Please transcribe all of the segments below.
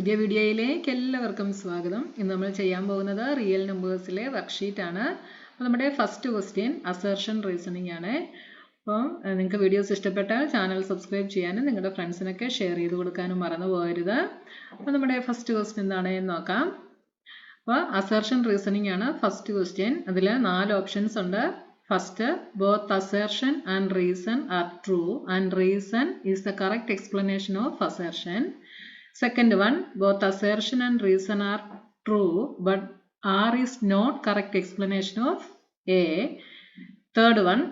പുതിയ വീഡിയോയിലേക്ക് എല്ലാവർക്കും സ്വാഗതം. ഇന്ന് നമ്മൾ ചെയ്യാൻ പോകുന്നത് റിയൽ നമ്പേഴ്സിലെ വർക്ക്ഷീറ്റ് ആണ്. അപ്പോൾ നമ്മുടെ ഫസ്റ്റ് ക്വസ്റ്റ്യൻ അസർഷൻ റീസണിംഗ് ആണ്. അപ്പോൾ നിങ്ങൾക്ക് വീഡിയോസ് ഇഷ്ടപ്പെട്ടാൽ ചാനൽ സബ്സ്ക്രൈബ് ചെയ്യാനും നിങ്ങളുടെ ഫ്രണ്ട്സിനൊക്കെ ഷെയർ ചെയ്ത് കൊടുക്കാനും മറന്നു പോകരുത്. അപ്പോൾ നമ്മുടെ ഫസ്റ്റ് ക്വസ്റ്റ്യൻ എന്താണെന്ന് നോക്കാം. അപ്പോൾ അസർഷൻ റീസണിംഗ് ആണ് ഫസ്റ്റ് ക്വസ്റ്റ്യൻ. അതിൽ 4 ഓപ്ഷൻസ് ഉണ്ട്. First, both assertion and reason are true and reason is the correct explanation of assertion. Second one, both assertion and reason are true but R is not correct explanation of A. Third one,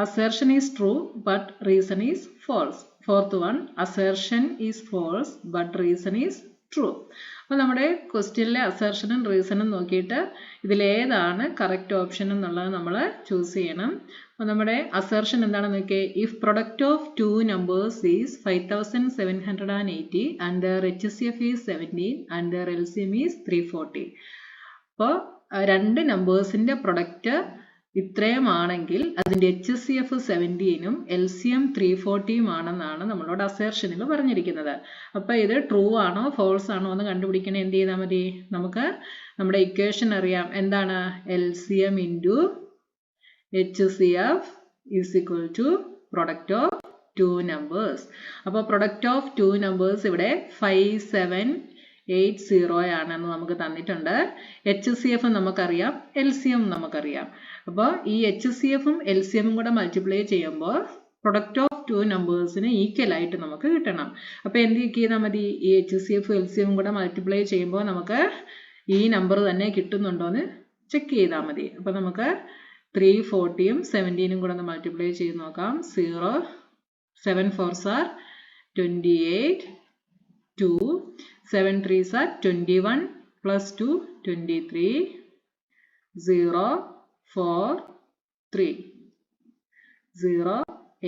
assertion is true but reason is false. Fourth one, assertion is false but reason is true. അപ്പോൾ നമ്മുടെ ക്വസ്റ്റ്യനിലെ അസർഷനും റീസണും നോക്കിയിട്ട് ഇതിലേതാണ് correct option എന്നുള്ളത് നമ്മൾ choose ചെയ്യണം. അപ്പോൾ നമ്മുടെ assertion എന്താണെന്ന് നോക്കിയേ, if product of 2 numbers is 5780 and their HCF is 17 and their LCM is 340. അപ്പോൾ 2 നമ്പേഴ്സിൻ്റെ പ്രൊഡക്റ്റ് ഇത്രയുമാണെങ്കിൽ അതിൻ്റെ HCF 17ഉം LCM 340ഉം ആണെന്നാണ് നമ്മളോട് അസർഷനിൽ പറഞ്ഞിരിക്കുന്നത്. അപ്പോൾ ഇത് ട്രൂ ആണോ ഫോൾസ് ആണോ എന്ന് കണ്ടുപിടിക്കണേ എന്ത് ചെയ്താൽ മതി, നമുക്ക് നമ്മുടെ ഇക്വേഷൻ അറിയാം. എന്താണ്? LCM into HCF is equal to product of 2 numbers. അപ്പോൾ പ്രൊഡക്റ്റ് ഓഫ് 2 numbers ഇവിടെ 5780 ആണെന്ന് നമുക്ക് തന്നിട്ടുണ്ട്. HCF നമുക്കറിയാം, LCM നമുക്കറിയാം. അപ്പോൾ ഈ HCFും LCMും കൂടെ മൾട്ടിപ്ലൈ ചെയ്യുമ്പോൾ പ്രൊഡക്റ്റ് ഓഫ് 2 നമ്പേഴ്സിന് ഈക്വൽ ആയിട്ട് നമുക്ക് കിട്ടണം. അപ്പോൾ എന്ത് ചെയ്താൽ മതി, ഈ HCFും LCMും കൂടെ മൾട്ടിപ്ലൈ ചെയ്യുമ്പോൾ നമുക്ക് ഈ നമ്പർ തന്നെ കിട്ടുന്നുണ്ടോ എന്ന് ചെക്ക് ചെയ്താൽ മതി. അപ്പോൾ നമുക്ക് 340ഉം 17ഉം കൂടെ ഒന്ന് മൾട്ടിപ്ലൈ ചെയ്ത് നോക്കാം. 0 7 4s are 28, 2 7 3s are 21 plus 2 23, 0 4 3 0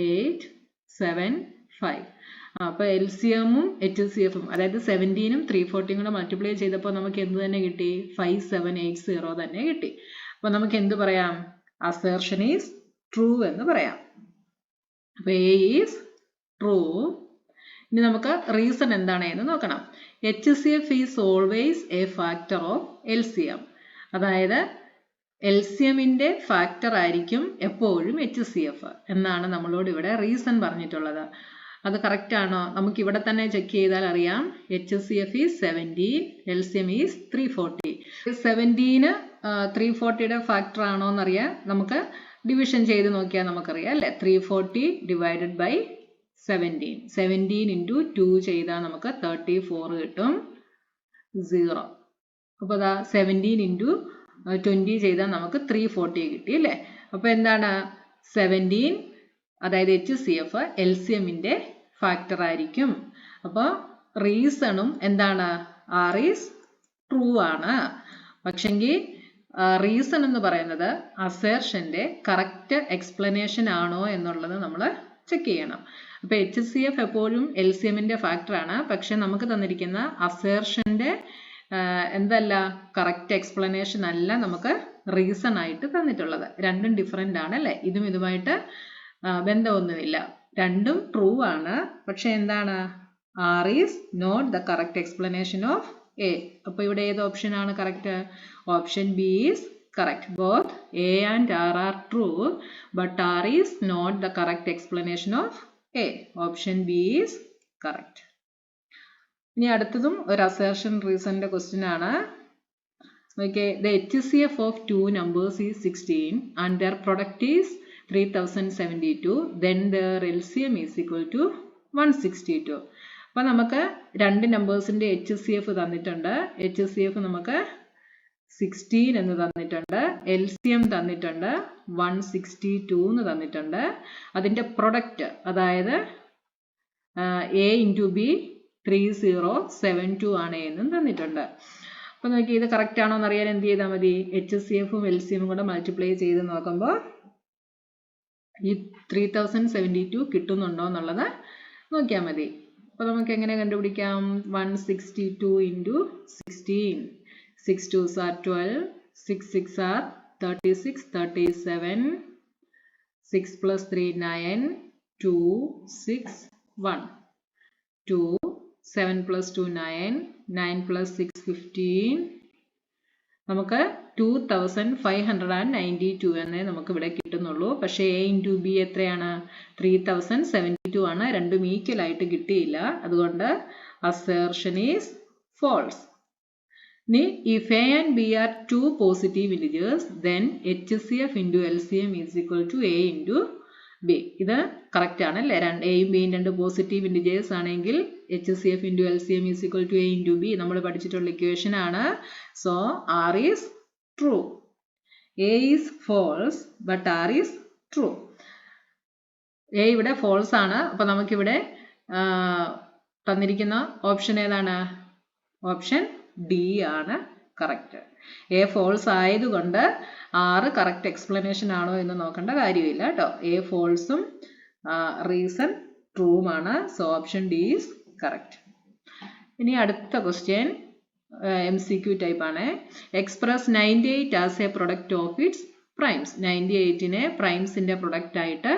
8 7 5. അപ്പോൾ LCMും HCFും അതായത് 17ഉം 340ഉം കൂടെ മൾട്ടിപ്ലൈ ചെയ്തപ്പോൾ നമുക്ക് എന്ത് തന്നെ കിട്ടി? 5780 തന്നെ കിട്ടി. അപ്പോൾ നമുക്ക് എന്ത് പറയാം? അസർഷൻ ഈസ് ട്രൂ എന്ന് പറയാം. അപ്പോൾ A ഈസ് ട്രൂ. ഇനി നമുക്ക് റീസൺ എന്താണ് എന്ന് നോക്കണം. HCF is always A factor of LCM. അതായത് LCMന്റെ ഫാക്ടർ ആയിരിക്കും എപ്പോഴും HCF എന്നാണ് നമ്മളോട് ഇവിടെ റീസൺ പറഞ്ഞിട്ടുള്ളത്. അത് കറക്റ്റ് ആണോ? നമുക്ക് ഇവിടെ തന്നെ ചെക്ക് ചെയ്താൽ അറിയാം. HCF is 17, LCM is 340. 17 340യുടെ ഫാക്ടർ ആണോ എന്നറിയാം. നമുക്ക് ഡിവിഷൻ ചെയ്ത് നോക്കിയാൽ നമുക്കറിയാം അല്ലേ. 340 ഡിവൈഡഡ് ബൈ 17 17 ഇൻറ്റു 2 ചെയ്താൽ നമുക്ക് 34 കിട്ടും. 0. അപ്പോൾ അതാ 17 ഇൻറ്റു 20 ചെയ്താൽ നമുക്ക് 340 കിട്ടി അല്ലേ. അപ്പോൾ എന്താണ്? 17 അതായത് HCF LCMന്റെ ഫാക്ടർ ആയിരിക്കും. അപ്പോൾ റീസണും എന്താണ്? R ഈസ് ട്രൂ ആണ്. പക്ഷെങ്കിൽ റീസൺ എന്ന് പറയുന്നത് അസർഷന്റെ കറക്റ്റ് എക്സ്പ്ലനേഷൻ ആണോ എന്നുള്ളത് നമ്മൾ ചെക്ക് ചെയ്യണം. അപ്പോൾ HCF എപ്പോഴും LCMന്റെ ഫാക്ടർ ആണ്. പക്ഷെ നമുക്ക് തന്നിരിക്കുന്ന അസർഷന്റെ എന്തല്ല, കറക്റ്റ് എക്സ്പ്ലനേഷൻ അല്ല നമുക്ക് റീസൺ ആയിട്ട് തന്നിട്ടുള്ളത്. രണ്ടും ഡിഫറെൻ്റ് ആണ് അല്ലേ. ഇതും ഇതുമായിട്ട് ബന്ധമൊന്നുമില്ല. രണ്ടും ട്രൂ ആണ്. പക്ഷെ എന്താണ്? R is not the correct explanation of A. അപ്പോൾ ഇവിടെ ഏത് ഓപ്ഷൻ ആണ് കറക്റ്റ്? ഓപ്ഷൻ B ഈസ് correct. Both A and R are true but R is not the correct explanation of A. Option B is correct. ഇനി അടുത്തതും ഒരു assertion റീസണിന്റെ question ആണ്. Okay, the HCF of 2 numbers is 16 and their product is 3072. Then their LCM is equal to 162. അപ്പോൾ നമുക്ക് 2 നമ്പേഴ്സിന്റെ HCF തന്നിട്ടുണ്ട്. HCF നമുക്ക് 16 എന്ന് തന്നിട്ടുണ്ട്. LCM തന്നിട്ടുണ്ട് 162 എന്ന് തന്നിട്ടുണ്ട്. അതിൻ്റെ പ്രൊഡക്റ്റ് അതായത് A ഇൻറ്റു B 3072 ആണ് എന്നും തന്നിട്ടുണ്ട്. അപ്പോൾ നോക്കി ഇത് കറക്റ്റ് ആണോ എന്നറിയാൻ എന്ത് ചെയ്താൽ മതി? HCFും LCMും കൂടെ മൾട്ടിപ്ലൈ ചെയ്ത് നോക്കുമ്പോൾ ഈ 3072 കിട്ടുന്നുണ്ടോ എന്നുള്ളത് നോക്കിയാൽ മതി. അപ്പോൾ നമുക്ക് എങ്ങനെ കണ്ടുപിടിക്കാം? 162 into 16. 6 2s are 12, 6 6 are 36, 37, 6 plus 3 9, 2 6 1, 2 7 plus 2 9, 9 plus 6 15. നമുക്ക് 2592 എന്നേ നമുക്ക് ഇവിടെ കിട്ടുന്നുള്ളൂ. പക്ഷേ A into B എത്രയാണ്? 3072 ആണ്. രണ്ടും ഈക്വൽ ആയിട്ട് കിട്ടിയില്ല. അതുകൊണ്ട് assertion is false. ഇനി if A and B are two positive integers, then HCF into LCM is equal to A into B. ഇത് കറക്റ്റ് ആണ് അല്ലേ? എയും ബിയും രണ്ട് പോസിറ്റീവ് ഇൻഡിജേഴ്സ് ആണെങ്കിൽ HCF into LCM is equal to A into B നമ്മൾ പഠിച്ചിട്ടുള്ള ഇക്വേഷൻ ആണ്. So R is true. A is false but R is true. A ഇവിടെ false ആണ്. അപ്പോൾ നമുക്കിവിടെ തന്നിരിക്കുന്ന ഓപ്ഷൻ ഏതാണ്? ഓപ്ഷൻ ഡി ആണ് കറക്റ്റ്. എ ഫോൾസ് ആയതുകൊണ്ട് ആറ് കറക്റ്റ് എക്സ്പ്ലനേഷൻ ആണോ എന്ന് നോക്കേണ്ട കാര്യമില്ല കേട്ടോ. എ ഫോൾസും റീസൺ ട്രൂവുമാണ്. So option D is correct. ഇനി അടുത്ത ക്വസ്റ്റ്യൻ MCQ ടൈപ്പ് ആണ്. Express 98 as a product of its primes. 98നെ പ്രൈംസിന്റെ പ്രൊഡക്റ്റ് ആയിട്ട്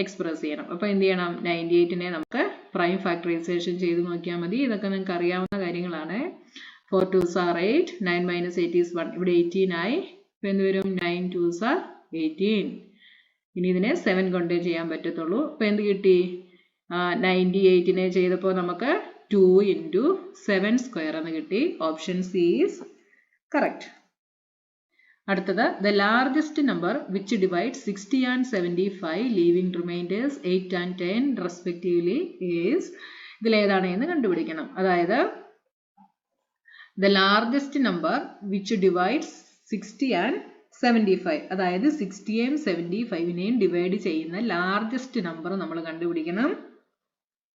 എക്സ്പ്രസ് ചെയ്യണം. അപ്പോൾ എന്ത് ചെയ്യണം? 98നെ നമുക്ക് പ്രൈം ഫാക്ടറൈസേഷൻ ചെയ്ത് നോക്കിയാൽ മതി. ഇതൊക്കെ നിങ്ങൾക്ക് അറിയാവുന്ന കാര്യങ്ങളാണ്. 4 2s are 8, 9 minus 8 is 1. ഇവിടെ 18 ആയി. അപ്പോൾ എന്ത് വരും? 9 2s are 18. ഇനി ഇതിനെ 7 കൊണ്ടേ ചെയ്യാൻ പറ്റത്തുള്ളൂ. അപ്പോൾ എന്ത് കിട്ടി? 98നെ ചെയ്തപ്പോൾ നമുക്ക് 2 into 7 square എന്ന് കിട്ടി. Option C is correct. അടുത്തത് the largest number which divides 60 and 75 leaving remainders 8 and 10 respectively is. ഇതിലേതാണ് എന്ന് കണ്ടുപിടിക്കണം. അതായത് the largest number which divides 60 and 75. അതായത് 60യെയും 75നെയും ഡിവൈഡ് ചെയ്യുന്ന ലാർജസ്റ്റ് നമ്പർ നമ്മൾ കണ്ടുപിടിക്കണം.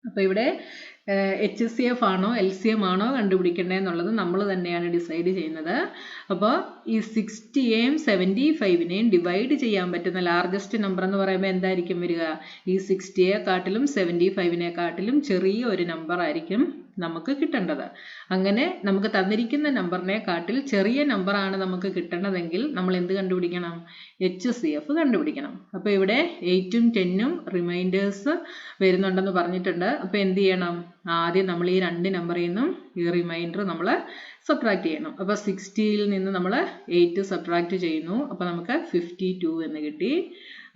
അപ്പോൾ ഇവിടെ HCF ആണോ LCM ആണോ കണ്ടുപിടിക്കേണ്ടതെന്നുള്ളത് നമ്മൾ തന്നെയാണ് ഡിസൈഡ് ചെയ്യുന്നത്. അപ്പോൾ ഈ 60യെയും 75നെയും ഡിവൈഡ് ചെയ്യാൻ പറ്റുന്ന ലാർജസ്റ്റ് നമ്പർ എന്ന് പറയുമ്പോൾ എന്തായിരിക്കും വരിക? ഈ 60യെക്കാട്ടിലും 75നെക്കാട്ടിലും ചെറിയ ഒരു നമ്പർ ആയിരിക്കും നമുക്ക് കിട്ടേണ്ടത്. അങ്ങനെ നമുക്ക് തന്നിരിക്കുന്ന നമ്പറിനെക്കാട്ടിൽ ചെറിയ നമ്പറാണ് നമുക്ക് കിട്ടേണ്ടതെങ്കിൽ നമ്മൾ എന്ത് കണ്ടുപിടിക്കണം? HCF കണ്ടുപിടിക്കണം. അപ്പോൾ ഇവിടെ 8ഉം 10ഉം റിമൈൻഡേഴ്സ് വരുന്നുണ്ടെന്ന് പറഞ്ഞിട്ടുണ്ട്. അപ്പോൾ എന്ത് ചെയ്യണം? ആദ്യം നമ്മൾ ഈ രണ്ട് നമ്പറിൽ നിന്നും ഈ റിമൈൻഡർ നമ്മൾ സബ്ട്രാക്ട് ചെയ്യണം. അപ്പോൾ 60യിൽ നിന്ന് നമ്മൾ 8 സബ്ട്രാക്ട് ചെയ്യുന്നു. അപ്പോൾ നമുക്ക് 52 എന്ന് കിട്ടി.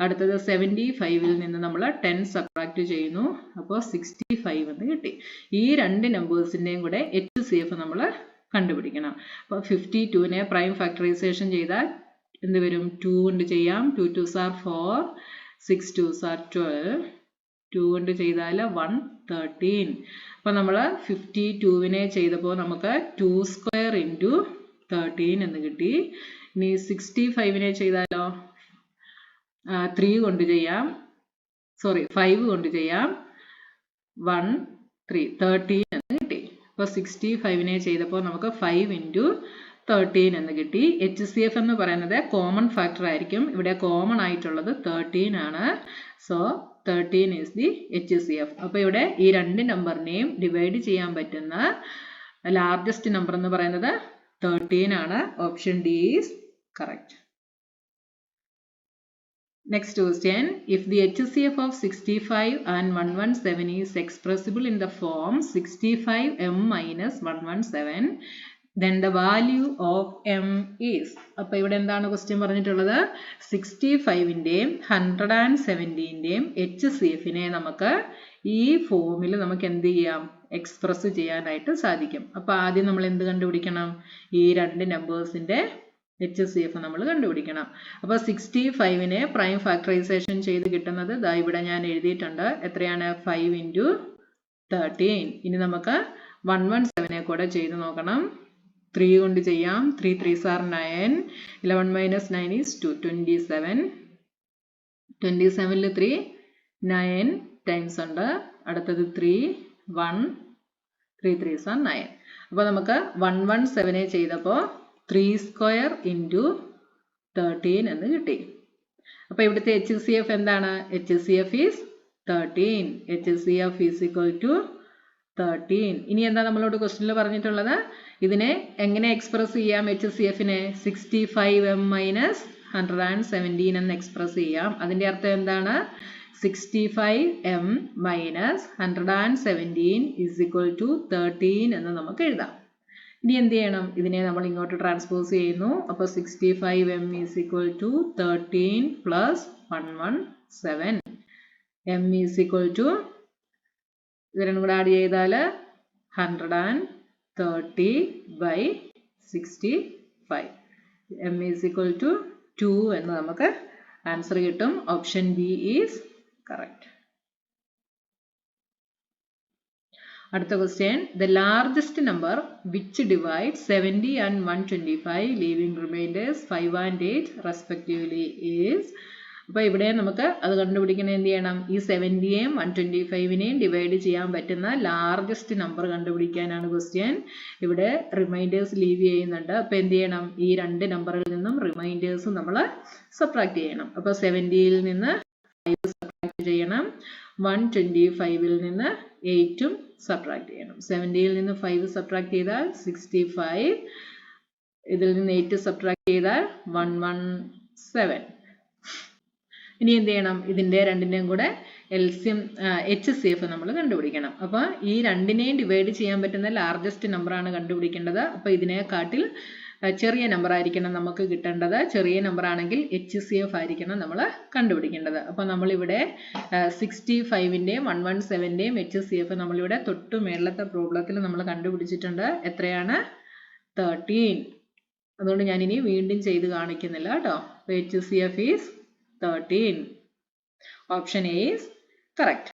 അടുത്തത് 75ൽ നിന്ന് നമ്മൾ 10 സബ്ട്രാക്ട് ചെയ്യുന്നു. അപ്പോൾ 65 എന്ന് കിട്ടി. ഈ രണ്ട് നമ്പേഴ്സിൻ്റെയും കൂടെ HCF നമ്മൾ കണ്ടുപിടിക്കണം. അപ്പോൾ 52നെ പ്രൈം ഫാക്ടറൈസേഷൻ ചെയ്താൽ എന്ത് വരും? 2 കൊണ്ട് ചെയ്യാം. 2 2s are 4, 6 2s are 12. 2 കൊണ്ട് ചെയ്താൽ 113. അപ്പോൾ നമ്മൾ 52നെ ചെയ്തപ്പോൾ നമുക്ക് 2 square into 13 എന്ന് കിട്ടി. ഇനി 65നെ ചെയ്താലോ 3 കൊണ്ട് ചെയ്യാം. 5 കൊണ്ട് ചെയ്യാം. 1 3 13 എന്ന് കിട്ടി. അപ്പോൾ 65നെ ചെയ്തപ്പോൾ നമുക്ക് 5 into 13 എന്ന് കിട്ടി. HCF എന്ന് പറയുന്നത് കോമൺ ഫാക്ടർ ആയിരിക്കും. ഇവിടെ കോമൺ ആയിട്ടുള്ളത് 13 ആണ്. So 13 is the HCF. അപ്പോൾ ഇവിടെ ഈ രണ്ട് നമ്പറിനെയും ഡിവൈഡ് ചെയ്യാൻ പറ്റുന്ന ലാർജസ്റ്റ് നമ്പർ എന്ന് പറയുന്നത് 13 ആണ്. Option D is correct. Next question. If the HCF of 65 and 117 is expressible in the form 65m minus 117, then the value of m is. അപ്പോൾ ഇവിടെ എന്താണ് ക്വസ്റ്റ്യൻ പറഞ്ഞിട്ടുള്ളത്? 65ൻ്റെയും 117ൻ്റെയും HCFനെ നമുക്ക് ഈ ഫോമിൽ നമുക്ക് എന്ത് ചെയ്യാം? എക്സ്പ്രസ് ചെയ്യാനായിട്ട് സാധിക്കും. അപ്പോൾ ആദ്യം നമ്മൾ എന്ത് കണ്ടുപിടിക്കണം? ഈ രണ്ട് നമ്പേഴ്സിൻ്റെ HCF നമ്മൾ കണ്ടുപിടിക്കണം. അപ്പോൾ 65നെ പ്രൈം ഫാക്ടറൈസേഷൻ ചെയ്ത് കിട്ടുന്നത് ദാ ഇവിടെ ഞാൻ എഴുതിയിട്ടുണ്ട്. എത്രയാണ്? 5 into 13. ഇനി നമുക്ക് 117നെ കൂടെ ചെയ്ത് നോക്കണം. 3 കൊണ്ട് ചെയ്യാം. 3 3s are 9. 11 minus 9 is 2. 27. 27ൽ 3 9 times ഉണ്ട്. അടുത്തത് 3 1 3 3s are 9. അപ്പോൾ നമുക്ക് 117നെ ചെയ്തപ്പോൾ 3 square into 13 എന്ന് കിട്ടി. അപ്പോൾ ഇവിടുത്തെ HCF എന്താണ്? HCF is 13. HCF is equal to 13. ഇനി എന്താ നമ്മളോട് ക്വസ്റ്റ്യനിൽ പറഞ്ഞിട്ടുള്ളത്? ഇതിനെ എങ്ങനെ എക്സ്പ്രസ് ചെയ്യാം? HCFനെ 65m minus 117 എന്ന് എക്സ്പ്രസ് ചെയ്യാം. അതിൻ്റെ അർത്ഥം എന്താണ്? 65m minus 117 is equal to 13 എന്ന് നമുക്ക് എഴുതാം. ഇനി എന്ത് ചെയ്യണം? ഇതിനെ നമ്മൾ ഇങ്ങോട്ട് ട്രാൻസ്പോസ് ചെയ്യുന്നു. അപ്പോൾ 65m is equal to 13 plus 117. m is equal to ഇതിനും കൂടെ ആഡ് ചെയ്താൽ 130 by 65. m is equal to 2 എന്ന് നമുക്ക് ആൻസർ കിട്ടും. Option B is correct. അടുത്ത question, the largest number which divide 70 and 125 leaving remainders 5 and 8 respectively is. അപ്പോൾ ഇവിടെ നമുക്ക് അത് കണ്ടുപിടിക്കണം. എന്ത് ചെയ്യണം? ഈ 70യെയും 125നെയും ഡിവൈഡ് ചെയ്യാൻ പറ്റുന്ന ലാർജസ്റ്റ് നമ്പർ കണ്ടുപിടിക്കാനാണ് ക്വസ്റ്റ്യൻ. ഇവിടെ റിമൈൻഡേഴ്സ് ലീവ് ചെയ്യുന്നുണ്ട്. അപ്പോൾ എന്ത് ചെയ്യണം? ഈ രണ്ട് നമ്പറിൽ നിന്നും റിമൈൻഡേഴ്സ് നമ്മൾ സബ്ട്രാക്ട് ചെയ്യണം. അപ്പോൾ 70യിൽ നിന്ന് 5 സബ്ട്രാക്ട് ചെയ്യണം, 125ൽ നിന്ന് 8ഉം സബ്ട്രാക്ട് ചെയ്യണം. 70യിൽ നിന്ന് 5 സബ്ട്രാക്ട് ചെയ്താൽ 65, ഇതിൽ നിന്ന് 8 സബ്ട്രാക്ട് ചെയ്താൽ 117. ഇനി എന്ത് ചെയ്യണം? ഇതിൻ്റെ രണ്ടിൻ്റെയും കൂടെ എൽസിഎം HCF നമ്മൾ കണ്ടുപിടിക്കണം. അപ്പോൾ ഈ രണ്ടിനെയും ഡിവൈഡ് ചെയ്യാൻ പറ്റുന്ന ലാർജസ്റ്റ് നമ്പറാണ് കണ്ടുപിടിക്കേണ്ടത്. അപ്പോൾ ഇതിനെക്കാട്ടിൽ ചെറിയ നമ്പർ ആയിരിക്കണം നമുക്ക് കിട്ടേണ്ടത്. ചെറിയ നമ്പർ ആണെങ്കിൽ HCF ആയിരിക്കണം നമ്മൾ കണ്ടുപിടിക്കേണ്ടത്. അപ്പോൾ നമ്മളിവിടെ 65ൻ്റെയും 117ൻ്റെയും HCF നമ്മളിവിടെ തൊട്ട് മേളത്തെ പ്രോബ്ലത്തിൽ നമ്മൾ കണ്ടുപിടിച്ചിട്ടുണ്ട്. എത്രയാണ്? 13. അതുകൊണ്ട് ഞാനിനി വീണ്ടും ചെയ്ത് കാണിക്കുന്നില്ല കേട്ടോ. അപ്പോൾ HCF is 13. Option A is correct.